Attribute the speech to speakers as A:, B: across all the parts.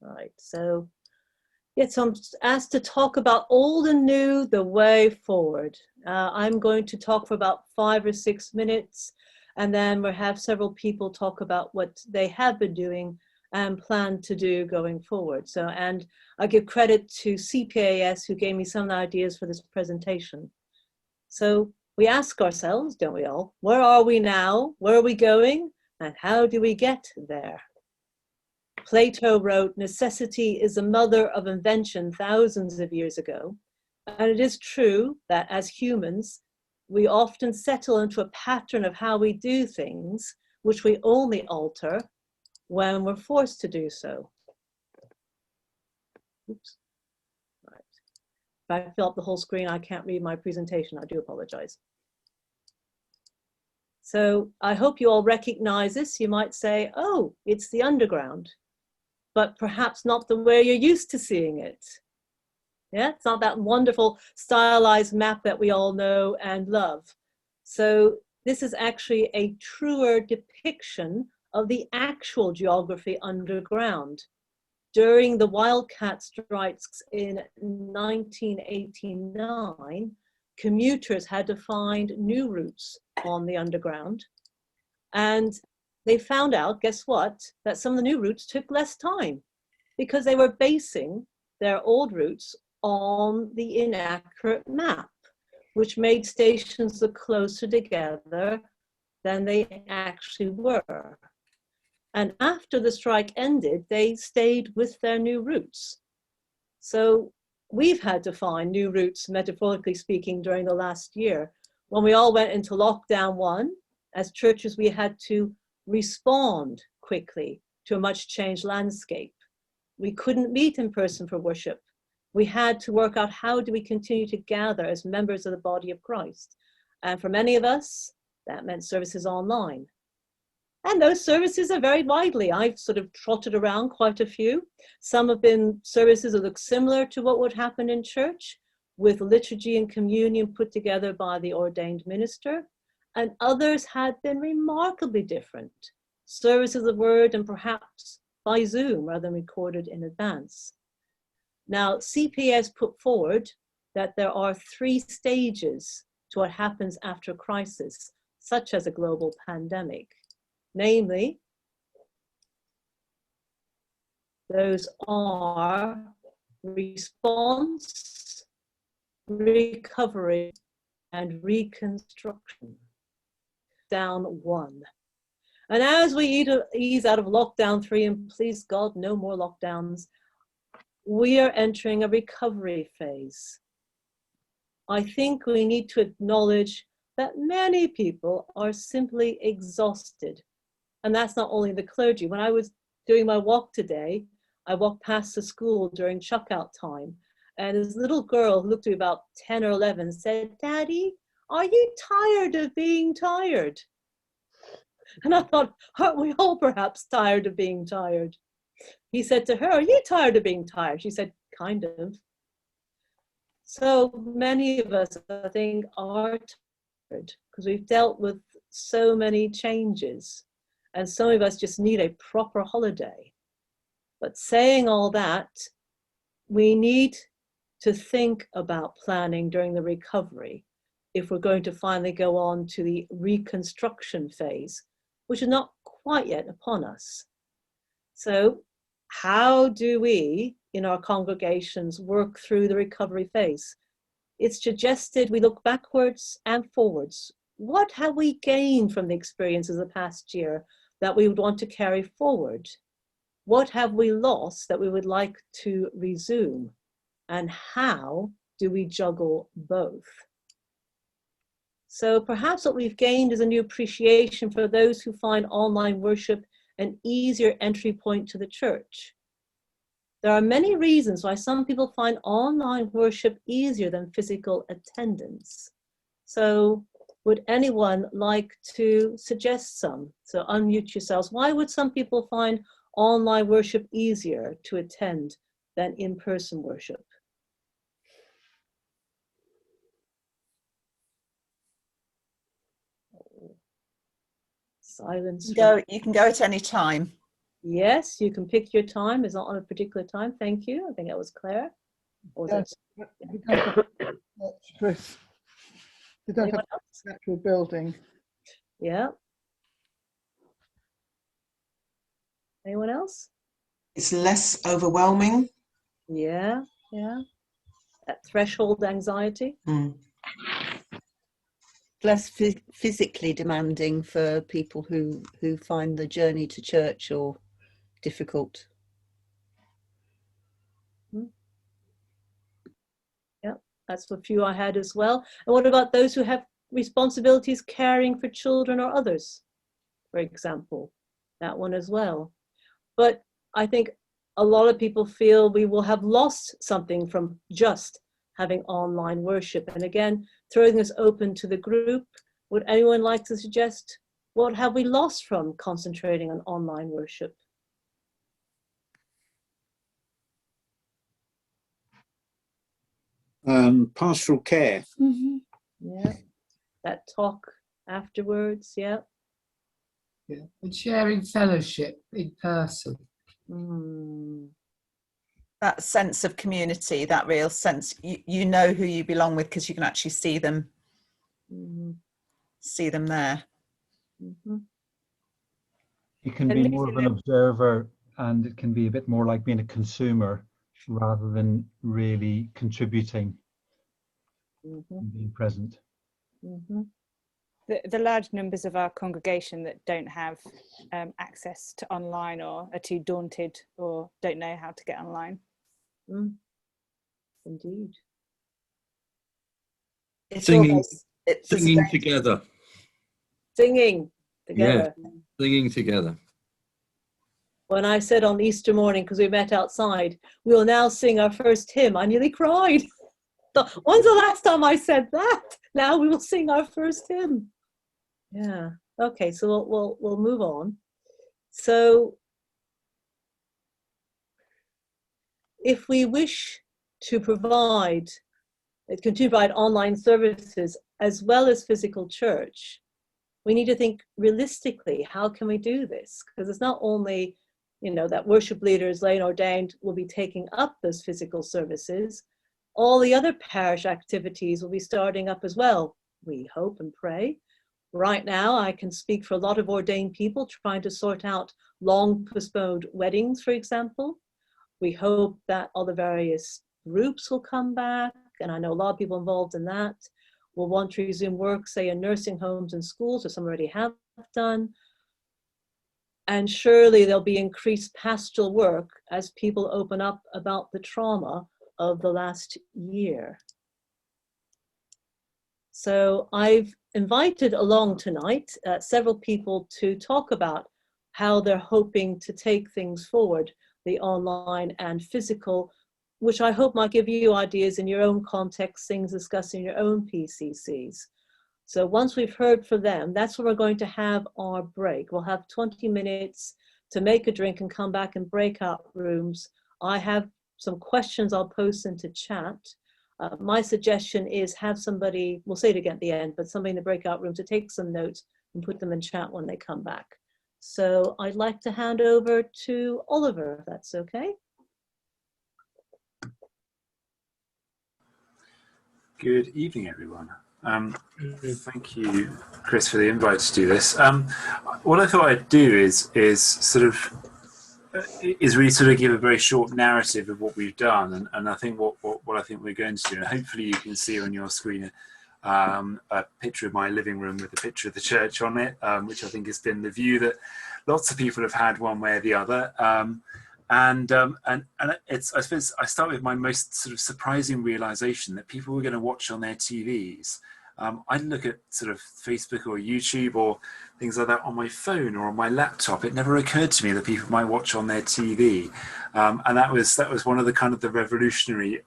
A: Right, so yes, I'm asked to talk about old and new, the way forward. I'm going to talk for about 5 or 6 minutes, and then we'll have several people talk about what they have been doing and plan to do going forward. So, and I give credit to CPAS who gave me some ideas for this presentation. So we ask ourselves, don't we all, where are we now? Where are we going? And how do we get there? Plato wrote, necessity is the mother of invention thousands of years ago. And it is true that as humans, we often settle into a pattern of how we do things, which we only alter when we're forced to do so. Oops. Right. If I fill up the whole screen, I can't read my presentation. I do apologize. So I hope you all recognize this. You might say, oh, it's the underground, but perhaps not the way you're used to seeing it. Yeah, it's not that wonderful stylized map that we all know and love. So this is actually a truer depiction of the actual geography underground. During the wildcat strikes in 1989, commuters had to find new routes on the underground. And they found out, guess what, that some of the new routes took less time because they were basing their old routes on the inaccurate map, which made stations look closer together than they actually were. And after the strike ended, they stayed with their new routes. So we've had to find new routes, metaphorically speaking, during the last year. When we all went into lockdown 1, as churches, we had to respond quickly to a much changed landscape. We couldn't meet in person for worship. We had to work out how do we continue to gather as members of the body of Christ. And for many of us, that meant services online. And those services are very widely. I've sort of trotted around quite a few. Some have been services that look similar to what would happen in church, with liturgy and communion put together by the ordained minister. And others had been remarkably different. Services of the word and perhaps by Zoom rather than recorded in advance. Now, CPS put forward that there are 3 stages to what happens after a crisis, such as a global pandemic. Namely, those are response, recovery, and reconstruction. Down 1. And as we ease out of lockdown 3, and please God, no more lockdowns, we are entering a recovery phase. I think we need to acknowledge that many people are simply exhausted. And that's not only the clergy. When I was doing my walk today, I walked past the school during checkout time. And this little girl who looked to be about 10 or 11 said, "Daddy, are you tired of being tired?" And I thought, aren't we all perhaps tired of being tired? He said to her, "Are you tired of being tired?" She said, "Kind of." So many of us, I think, are tired because we've dealt with so many changes. And some of us just need a proper holiday. But saying all that, we need to think about planning during the recovery if we're going to finally go on to the reconstruction phase, which is not quite yet upon us. So how do we, in our congregations, work through the recovery phase? It's suggested we look backwards and forwards. What have we gained from the experiences of the past year that we would want to carry forward? What have we lost that we would like to resume? And how do we juggle both? So perhaps what we've gained is a new appreciation for those who find online worship an easier entry point to the church. There are many reasons why some people find online worship easier than physical attendance. So would anyone like to suggest some? So unmute yourselves. Why would some people find online worship easier to attend than in-person worship? Silence.
B: You can go at any time.
A: Yes, you can pick your time. It's not on a particular time. Thank you. I think that was Claire. Or was
B: Yes,
A: it?
B: we don't have church, Chris. We don't
A: Anyone
B: have
A: else?
B: an actual building.
A: Yeah. Anyone else?
C: It's less overwhelming.
A: Yeah, yeah. That threshold anxiety.
C: Mm.
D: Less physically demanding for people who find the journey to church or difficult.
A: Yeah, that's a few I had as well. And what about those who have responsibilities caring for children or others, for example? That one as well. But I think a lot of people feel we will have lost something from just having online worship. And again, throwing this open to the group, would anyone like to suggest what have we lost from concentrating on online worship?
E: Pastoral care.
D: Mm-hmm.
A: Yeah, that talk afterwards, yeah.
F: Yeah, and sharing fellowship in person.
A: Mm.
G: That sense of community, that real sense, you know who you belong with because you can actually see them, see them there.
A: Mm-hmm.
H: You can be more of an observer, and it can be a bit more like being a consumer rather than really contributing and being present.
A: Mm-hmm.
I: The large numbers of our congregation that don't have access to online or are too daunted or don't know how to get online.
A: Indeed.
G: It's
E: Singing,
G: almost,
E: singing together.
A: Singing together.
E: Yeah, singing together.
A: When I said on Easter morning, because we met outside, we will now sing our first hymn, I nearly cried. When's the last time I said that? Now we will sing our first hymn. Yeah. Okay, so we'll move on. So if we wish to continue to provide online services as well as physical church, we need to think realistically, how can we do this? Because it's not only, that worship leaders laying ordained will be taking up those physical services, all the other parish activities will be starting up as well, we hope and pray. Right now, I can speak for a lot of ordained people trying to sort out long postponed weddings, for example. We hope that all the various groups will come back, and I know a lot of people involved in that will want to resume work, say in nursing homes and schools, or some already have done. And surely there'll be increased pastoral work as people open up about the trauma of the last year. So I've invited along tonight several people to talk about how they're hoping to take things forward, the online and physical, which I hope might give you ideas in your own context, things discussed in your own PCCs. So once we've heard from them, that's where we're going to have our break. We'll have 20 minutes to make a drink and come back in breakout rooms. I have some questions I'll post into chat. My suggestion is have somebody, we'll say it again at the end, but somebody in the breakout room to take some notes and put them in chat when they come back. So I'd like to hand over to Oliver, if that's okay.
J: Good evening, everyone. Thank you, Chris, for the invite to do this. What I thought I'd do is really sort of give a very short narrative of what we've done, and I think what I think we're going to do. And hopefully, you can see on your screen a picture of my living room with a picture of the church on it, which I think has been the view that lots of people have had one way or the other. And it's, I suppose I start with my most sort of surprising realization that people were going to watch on their TVs. I'd look at sort of Facebook or YouTube or things like that on my phone or on my laptop. It never occurred to me that people might watch on their TV. And that was one of the kind of the revolutionary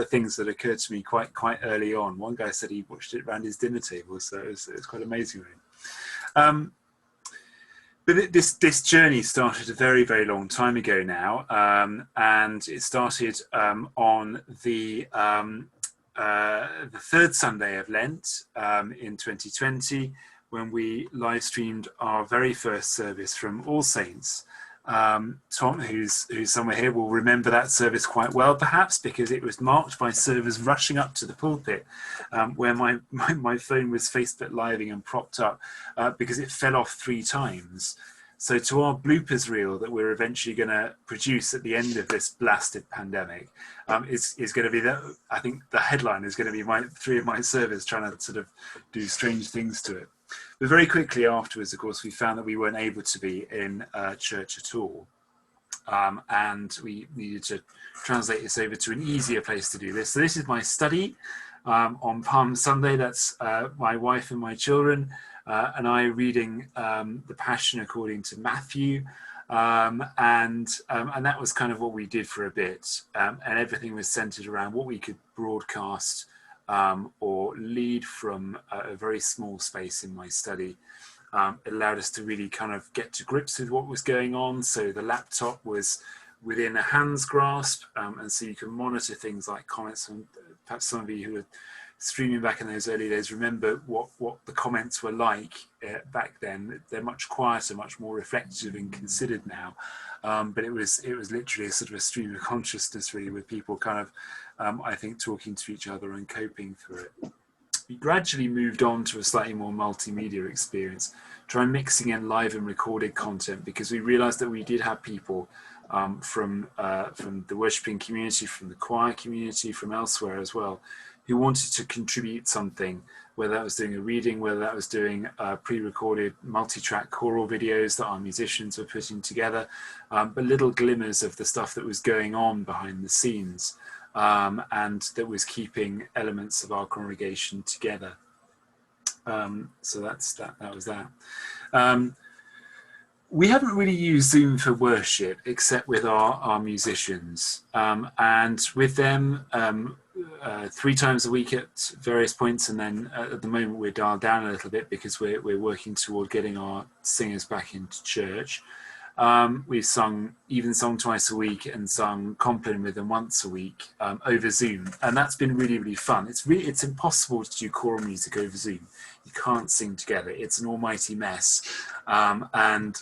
J: things that occurred to me quite early on. One guy said he watched it around his dinner table, so it was quite amazing. But this journey started a very, very long time ago now, and it started on the third Sunday of Lent in 2020, when we live streamed our very first service from All Saints. Tom, who's somewhere here, will remember that service quite well, perhaps, because it was marked by servers rushing up to the pulpit, where my phone was Facebook living and propped up because it fell off 3 times. So to our bloopers reel that we're eventually going to produce at the end of this blasted pandemic, is going to be that. I think the headline is going to be 3 of my servers trying to sort of do strange things to it. But very quickly afterwards, of course, we found that we weren't able to be in church at all. And we needed to translate this over to an easier place to do this. So this is my study on Palm Sunday. That's my wife and my children and I reading the Passion according to Matthew. And that was kind of what we did for a bit. And everything was centered around what we could broadcast or lead from a very small space in my study. It allowed us to really kind of get to grips with what was going on. So the laptop was within a hand's grasp, and so you can monitor things like comments. And perhaps some of you who were streaming back in those early days remember what the comments were like back then. They're much quieter, much more reflective and considered now. But it was literally a sort of a stream of consciousness, really, with people kind of, I think, talking to each other and coping through it. We gradually moved on to a slightly more multimedia experience, trying mixing in live and recorded content, because we realized that we did have people from the worshipping community, from the choir community, from elsewhere as well, who wanted to contribute something, whether that was doing a reading, whether that was doing pre-recorded multi-track choral videos that our musicians were putting together, but little glimmers of the stuff that was going on behind the scenes. And that was keeping elements of our congregation together. So that was that. We haven't really used Zoom for worship except with our musicians, and with them 3 times a week at various points, and then at the moment we're dialed down a little bit because we're working toward getting our singers back into church. We've sung twice a week and sung Compline with them once a week over Zoom, and that's been really, really fun. It's impossible to do choral music over Zoom. You can't sing together. It's an almighty mess, and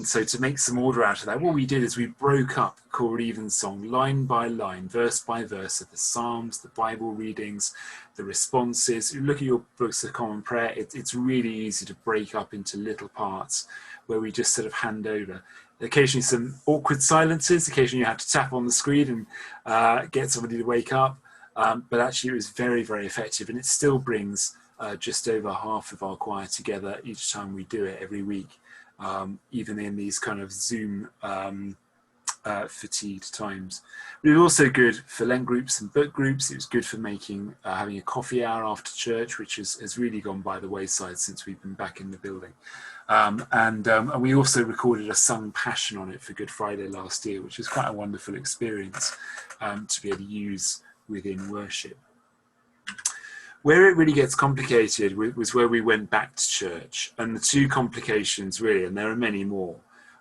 J: so to make some order out of that, what we did is we broke up choral evensong line by line, verse by verse, of the Psalms, the Bible readings, the responses. You look at your books of common prayer. It's really easy to break up into little parts where we just sort of hand over. Occasionally some awkward silences, occasionally you have to tap on the screen and get somebody to wake up, but actually it was very, very effective, and it still brings just over half of our choir together each time we do it every week, even in these kind of Zoom fatigued times. But it was also good for Lent groups and book groups. It was good for making having a coffee hour after church, which has really gone by the wayside since we've been back in the building. And we also recorded a sung Passion on it for Good Friday last year, which was quite a wonderful experience to be able to use within worship. Where it really gets complicated was where we went back to church, and the 2 complications really, and there are many more,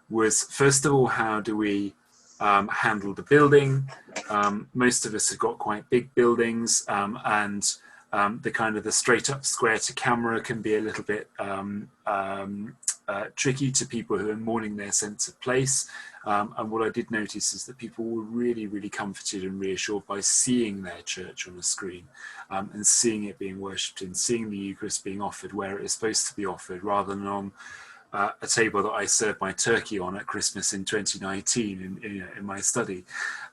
J: was first of all, how do we handle the building? Most of us have got quite big buildings, and the kind of the straight up square to camera can be a little bit tricky to people who are mourning their sense of place. And what I did notice is that people were really, really comforted and reassured by seeing their church on a screen, and seeing it being worshipped in, seeing the Eucharist being offered where it is supposed to be offered, rather than on a table that I served my turkey on at Christmas in 2019 in my study.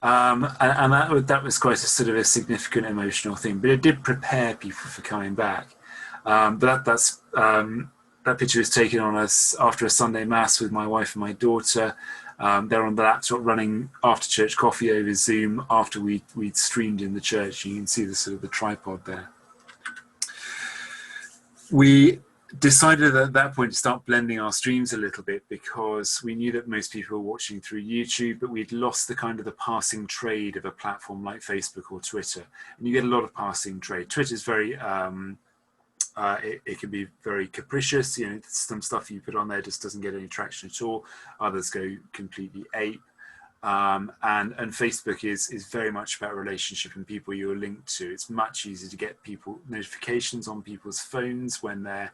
J: And that was quite a sort of a significant emotional thing, but it did prepare people for coming back. But that picture was taken on us after a Sunday Mass with my wife and my daughter. They're on the laptop running after church coffee over Zoom after we'd streamed in the church. You can see the sort of the tripod there. We decided at that point to start blending our streams a little bit, because we knew that most people were watching through YouTube, but we'd lost the kind of the passing trade of a platform like Facebook or Twitter. And you get a lot of passing trade. Twitter's very it can be very capricious. You know, some stuff you put on there just doesn't get any traction at all. Others go completely ape. And Facebook is very much about relationship and people you're linked to. It's much easier to get notifications on people's phones when a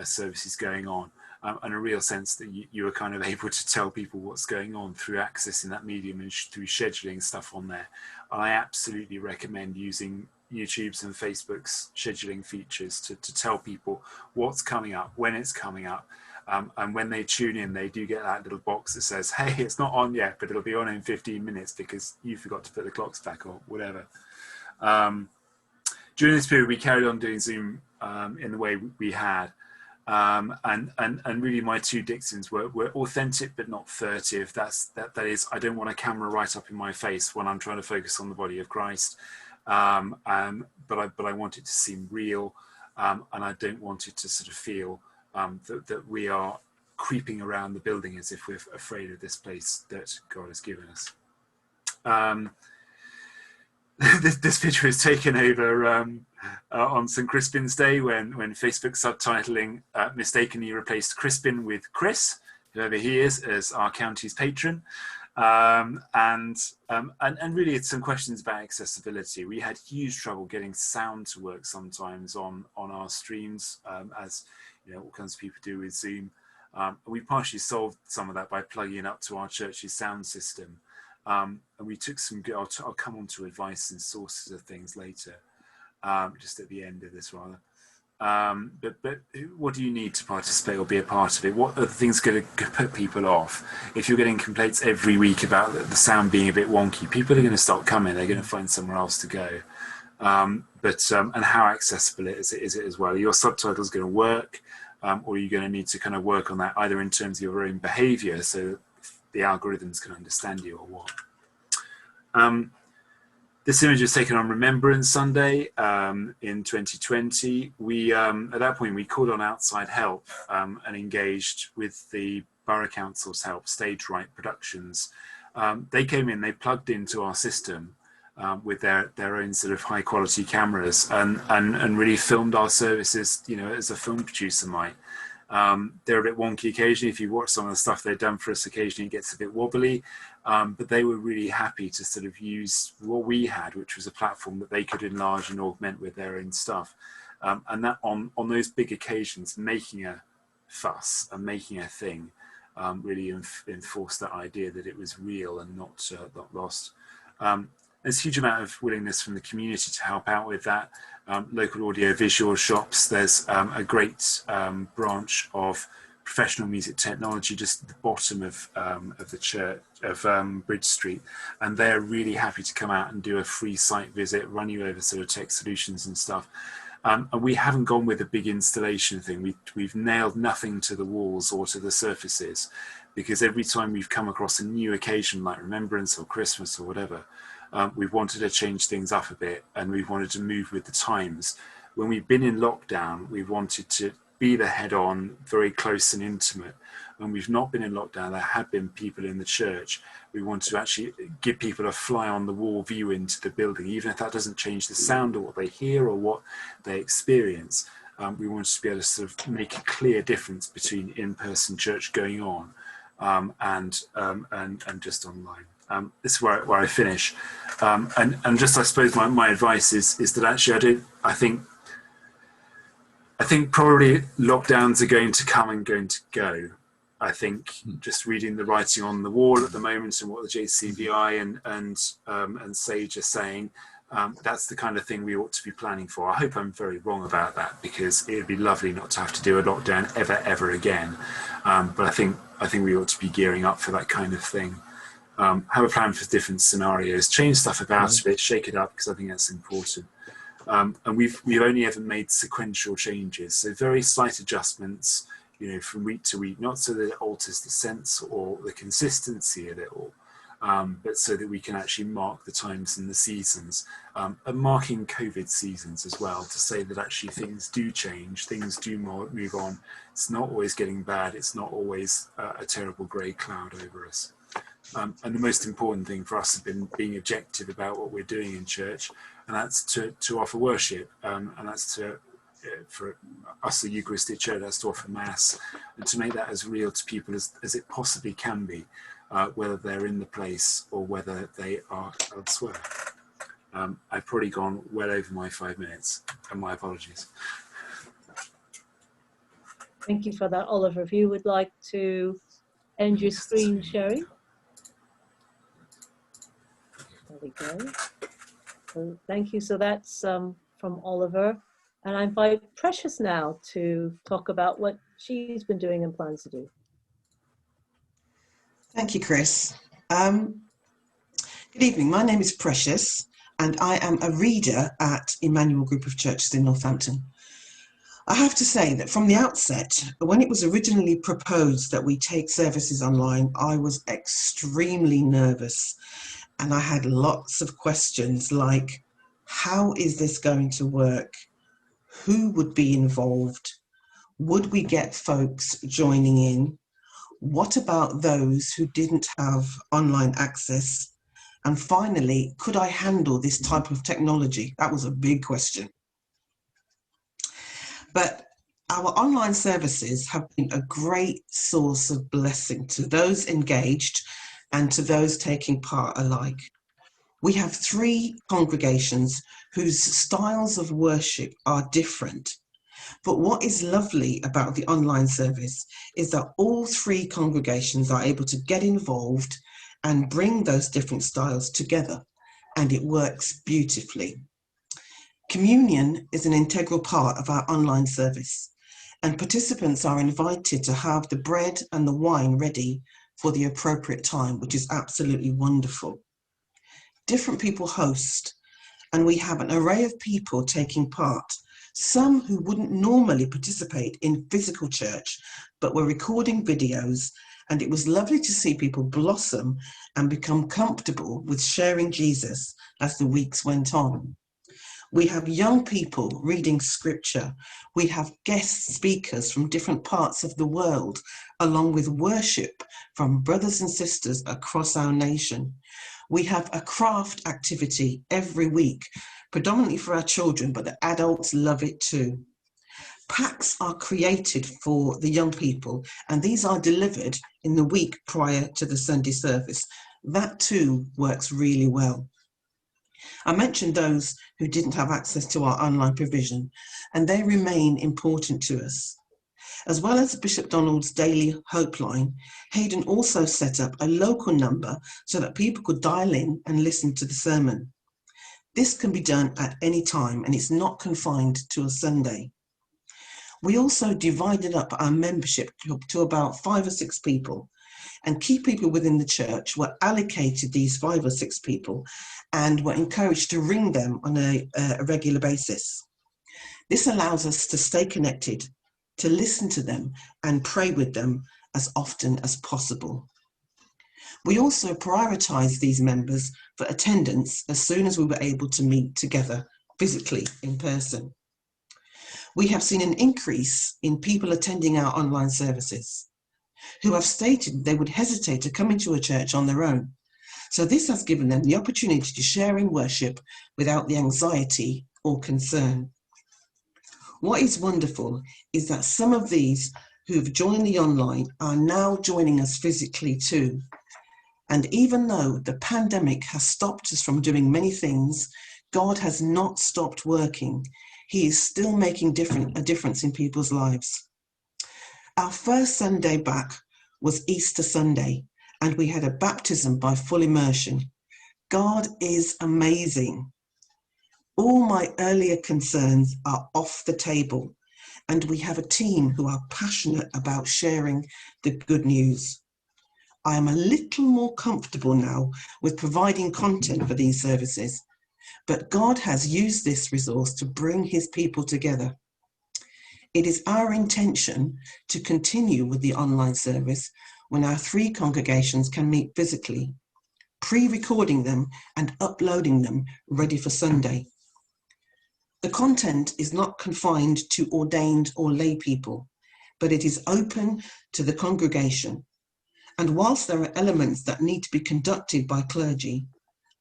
J: service is going on. and a real sense that you are kind of able to tell people what's going on through accessing that medium and through scheduling stuff on there. I absolutely recommend using YouTube's and Facebook's scheduling features to tell people what's coming up, when it's coming up. And when they tune in, they do get that little box that says, hey, it's not on yet, but it'll be on in 15 minutes because you forgot to put the clocks back or whatever. During this period, we carried on doing Zoom in the way we had. And really my two dictions were authentic but not furtive. That is, I don't want a camera right up in my face when I'm trying to focus on the body of Christ. But I want it to seem real, and I don't want it to sort of feel that we are creeping around the building as if we're afraid of this place that God has given us. This picture is taken over on St. Crispin's Day when Facebook subtitling mistakenly replaced Crispin with Chrys, whoever he is, as our county's patron. And really it's some questions about accessibility. We had huge trouble getting sound to work sometimes on our streams, as you know, all kinds of people do with Zoom. We partially solved some of that by plugging it up to our church's sound system. And we took some good, I'll come on to advice and sources of things later, just at the end of this rather. But what do you need to participate or be a part of it? What are the things going to put people off? If you're getting complaints every week about the sound being a bit wonky, people are going to stop coming. They're going to find somewhere else to go. And how accessible is it as well? Are your subtitles going to work? Or are you going to need to kind of work on that either in terms of your own behavior so the algorithms can understand you or what? This image was taken on Remembrance Sunday in 2020. We, at that point, we called on outside help and engaged with the Borough Council's help, Stage Right Productions. They came in, they plugged into our system with their own sort of high quality cameras and really filmed our services, you know, as a film producer might. They're a bit wonky occasionally. If you watch some of the stuff they've done for us, occasionally it gets a bit wobbly, but they were really happy to sort of use what we had, which was a platform that they could enlarge and augment with their own stuff. And that on those big occasions, making a fuss and making a thing really enforced that idea that it was real and not lost. There's a huge amount of willingness from the community to help out with that. Local audio visual shops, there's a great branch of professional music technology just at the bottom of the church of Bridge Street, and they're really happy to come out and do a free site visit, run you over sort of tech solutions and stuff. And we haven't gone with a big installation thing. We've nailed nothing to the walls or to the surfaces, because every time we've come across a new occasion like Remembrance or Christmas or whatever, we've wanted to change things up a bit, and we've wanted to move with the times. When we've been in lockdown, we've wanted to be the head-on, very close and intimate. When we've not been in lockdown, there had been people in the church. We wanted to actually give people a fly-on-the-wall view into the building, even if that doesn't change the sound or what they hear or what they experience. We wanted to be able to sort of make a clear difference between in-person church going on and just online. This is where I finish, and just I suppose my advice is that actually I think probably lockdowns are going to come and going to go. I think just reading the writing on the wall at the moment and what the JCVI and Sage are saying, that's the kind of thing we ought to be planning for. I hope I'm very wrong about that, because it would be lovely not to have to do a lockdown ever again. But I think we ought to be gearing up for that kind of thing. Have a plan for different scenarios, change stuff about a bit, shake it up, because I think that's important. And we've only ever made sequential changes, so very slight adjustments, you know, from week to week, not so that it alters the sense or the consistency of it all, but so that we can actually mark the times and the seasons, and marking COVID seasons as well, to say that actually things do change, things do move on. It's not always getting bad, it's not always a terrible grey cloud over us. And the most important thing for us has been being objective about what we're doing in church, and that's to offer worship, and that's to, for us, the Eucharistic Church, that's to offer Mass, and to make that as real to people as it possibly can be, whether they're in the place or whether they are elsewhere. I've probably gone well over my 5 minutes, and my apologies.
A: Thank you for that, Oliver. If you would like to end your screen sharing. There we go. So thank you. So that's from Oliver. And I invite Precious now to talk about what she's been doing and plans to do.
C: Thank you, Chris. Good evening. My name is Precious, and I am a reader at Emmanuel Group of Churches in Northampton. I have to say that from the outset, when it was originally proposed that we take services online, I was extremely nervous, and I had lots of questions like, how is this going to work? Who would be involved? Would we get folks joining in? What about those who didn't have online access? And finally, could I handle this type of technology? That was a big question. But our online services have been a great source of blessing to those engaged and to those taking part alike. We have 3 congregations whose styles of worship are different. But what is lovely about the online service is that all 3 congregations are able to get involved and bring those different styles together, and it works beautifully. Communion is an integral part of our online service, and participants are invited to have the bread and the wine ready for the appropriate time, which is absolutely wonderful. Different people host, and we have an array of people taking part, some who wouldn't normally participate in physical church, but were recording videos, and it was lovely to see people blossom and become comfortable with sharing Jesus as the weeks went on. We have young people reading scripture. We have guest speakers from different parts of the world, along with worship from brothers and sisters across our nation. We have a craft activity every week, predominantly for our children, but the adults love it too. Packs are created for the young people, and these are delivered in the week prior to the Sunday service. That too works really well. I mentioned those who didn't have access to our online provision, and they remain important to us. As well as Bishop Donald's daily Hope line, Hayden also set up a local number so that people could dial in and listen to the sermon. This can be done at any time, and it's not confined to a Sunday. We also divided up our membership to about 5 or 6 people, and key people within the church were allocated these 5 or 6 people and were encouraged to ring them on a regular basis. This allows us to stay connected, to listen to them and pray with them as often as possible. We also prioritised these members for attendance as soon as we were able to meet together physically in person. We have seen an increase in people attending our online services who have stated they would hesitate to come into a church on their own. So this has given them the opportunity to share in worship without the anxiety or concern. What is wonderful is that some of these who've joined the online are now joining us physically too. And even though the pandemic has stopped us from doing many things, God has not stopped working. He is still making a difference in people's lives. Our first Sunday back was Easter Sunday, and we had a baptism by full immersion. God is amazing. All my earlier concerns are off the table, and we have a team who are passionate about sharing the good news. I am a little more comfortable now with providing content for these services, but God has used this resource to bring his people together. It is our intention to continue with the online service when our 3 congregations can meet physically, pre-recording them and uploading them ready for Sunday. The content is not confined to ordained or lay people, but it is open to the congregation. And whilst there are elements that need to be conducted by clergy,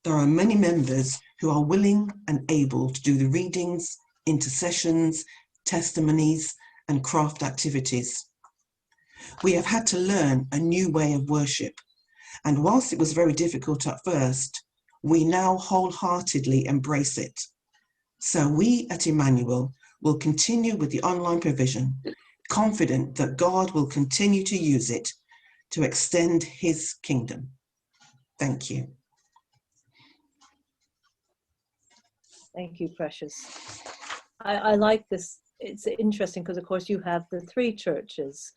C: there are many members who are willing and able to do the readings, intercessions, testimonies, and craft activities. We have had to learn a new way of worship, and whilst it was very difficult at first, we now wholeheartedly embrace it. So we at Emmanuel will continue with the online provision, confident that God will continue to use it to extend his kingdom. Thank you.
A: Thank you, Precious. I like this. It's interesting because, of course, you have the three churches,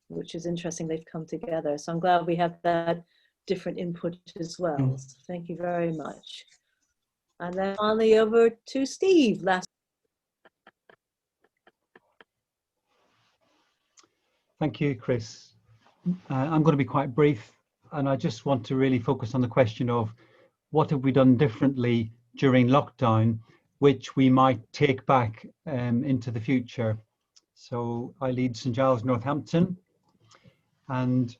A: which is interesting. They've come together. So I'm glad we have that different input as well. So thank you very much. And then finally over to Steve.
H: Thank you, Chris. I'm going to be quite brief, and I just want to really focus on the question of what have we done differently during lockdown, which we might take back into the future. So I lead St Giles Northampton, and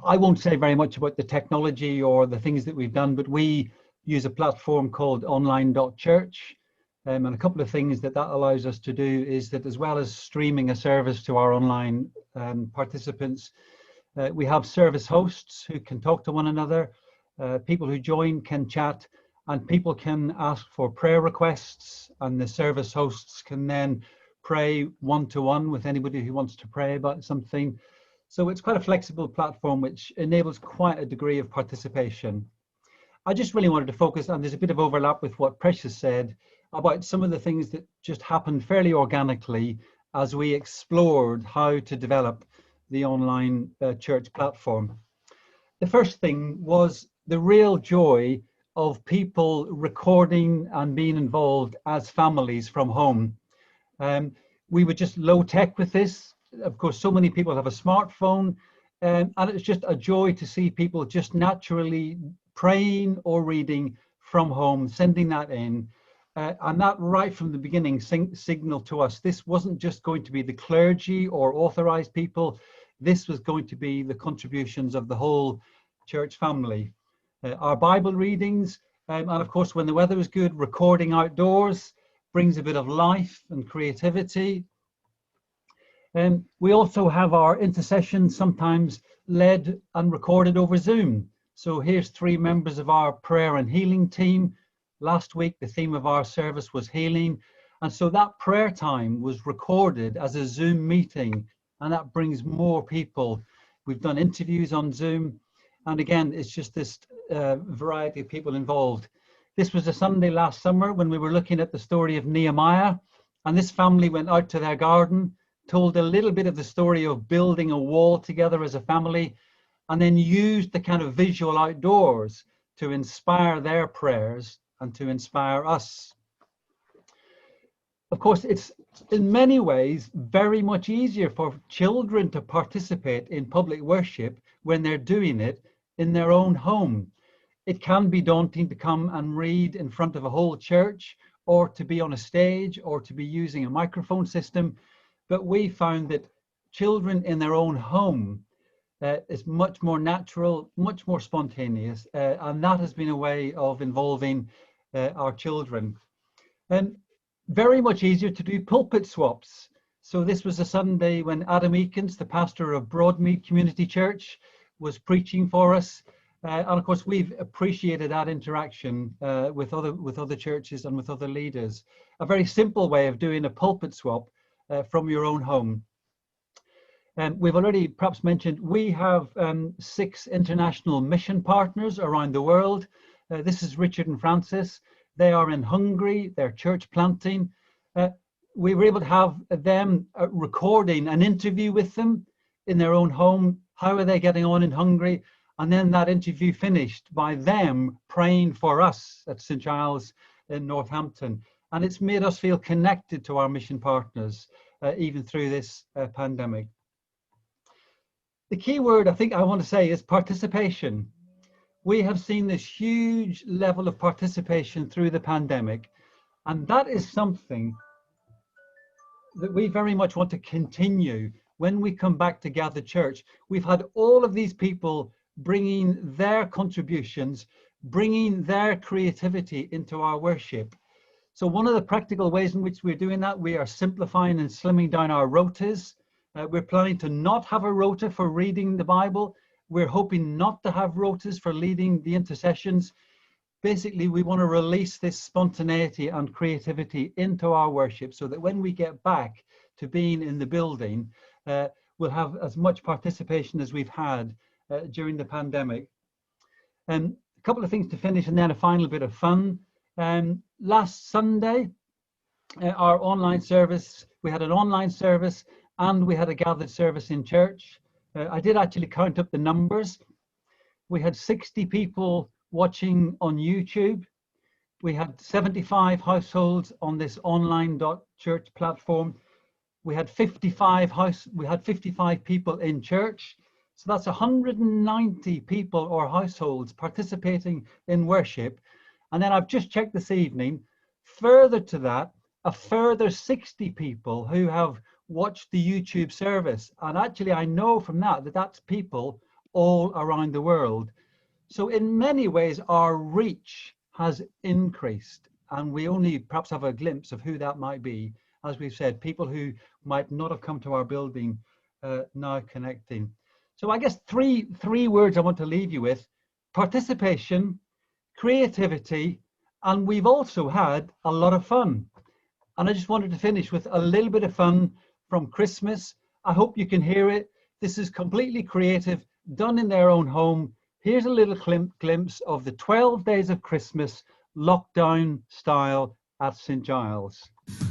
H: I won't say very much about the technology or the things that we've done, but we use a platform called online.church. And a couple of things that allows us to do is that, as well as streaming a service to our online participants, we have service hosts who can talk to one another. People who join can chat, and people can ask for prayer requests, and the service hosts can then pray one-to-one with anybody who wants to pray about something. So it's quite a flexible platform which enables quite a degree of participation. I just really wanted to focus, and there's a bit of overlap with what Precious said, about some of the things that just happened fairly organically as we explored how to develop the online church platform. The first thing was the real joy of people recording and being involved as families from home. We were just low tech with this. Of course, so many people have a smartphone, and it's just a joy to see people just naturally praying or reading from home, sending that in. And that right from the beginning signaled to us this wasn't just going to be the clergy or authorized people. This was going to be the contributions of the whole church family. Our Bible readings, and of course, when the weather was good, recording outdoors brings a bit of life and creativity. We also have our intercessions sometimes led and recorded over Zoom. So here's 3 members of our prayer and healing team. Last week, the theme of our service was healing. And so that prayer time was recorded as a Zoom meeting, and that brings more people. We've done interviews on Zoom. And again, it's just this variety of people involved. This was a Sunday last summer when we were looking at the story of Nehemiah, and this family went out to their garden, told a little bit of the story of building a wall together as a family, and then used the kind of visual outdoors to inspire their prayers and to inspire us. Of course, it's in many ways very much easier for children to participate in public worship when they're doing it in their own home. It can be daunting to come and read in front of a whole church, or to be on a stage, or to be using a microphone system. But we found that children in their own home is much more natural, much more spontaneous, and that has been a way of involving our children. And very much easier to do pulpit swaps. So this was a Sunday when Adam Eakins, the pastor of Broadmead Community Church, was preaching for us. And of course, we've appreciated that interaction with other churches and with other leaders. A very simple way of doing a pulpit swap from your own home. We've already perhaps mentioned we have 6 international mission partners around the world. This is Richard and Francis. They are in Hungary, they're church planting. We were able to have them recording an interview with them in their own home. How are they getting on in Hungary? And then that interview finished by them praying for us at St Giles in Northampton. And it's made us feel connected to our mission partners, even through this pandemic. The key word I think I want to say is participation. We have seen this huge level of participation through the pandemic, and that is something that we very much want to continue when we come back to Gather Church. We've had all of these people bringing their contributions, bringing their creativity into our worship. So one of the practical ways in which we're doing that, we are simplifying and slimming down our rotas. We're planning to not have a rota for reading the Bible. We're hoping not to have rotas for leading the intercessions. Basically, we want to release this spontaneity and creativity into our worship so that when we get back to being in the building will have as much participation as we've had during the pandemic. A couple of things to finish and then a final bit of fun. Last Sunday, our online service, we had an online service and we had a gathered service in church. I did actually count up the numbers. We had 60 people watching on YouTube. We had 75 households on this online.church platform. We had 55 people in church. So that's 190 people or households participating in worship. And then I've just checked this evening, further to that, a further 60 people who have watched the YouTube service. And actually I know from that that's people all around the world. So in many ways, our reach has increased, and we only perhaps have a glimpse of who that might be. As we've said, people who might not have come to our building now connecting. So I guess three words I want to leave you with: participation, creativity, and we've also had a lot of fun. And I just wanted to finish with a little bit of fun from Christmas. I hope you can hear it. This is completely creative, done in their own home. Here's a little glimpse of the 12 days of Christmas, lockdown style at St. Giles.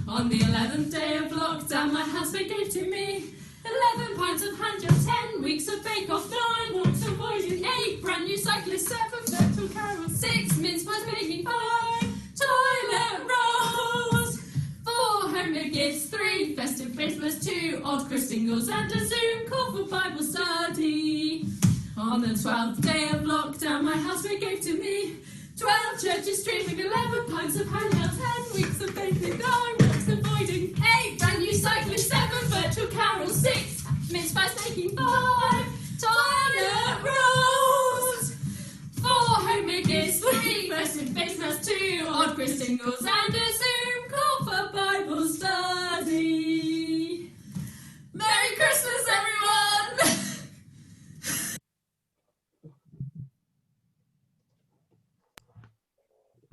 K: On the 11th day of lockdown, my husband gave to me 11 pints of hand gel, 10 weeks of bake-off, 9 walks avoiding, 8 brand new cyclists, 7 virtual carols, 6 mince pies making, 5 toilet rolls, 4 homemade gifts, 3 festive Christmas, 2 odd Chris singles, and a Zoom call for Bible study. On the 12th day of lockdown, my husband gave to me 12 churches streaming, 11 pints of handheld, 10 weeks of baking, 9 walks avoiding, 8 brand new cyclists, 7 virtual carols, 6 mince pies making, 5 toilet rolls, 4 homemade gifts, 3 festive Christmas, 2 odd Chris singles, and a Zoom call for Bible study. Merry Christmas, everyone!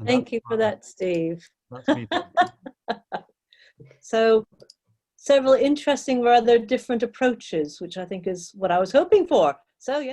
A: Thank you for that, Steve.
H: That's me.
A: So several interesting, rather different approaches, which I think is what I was hoping for. So yeah.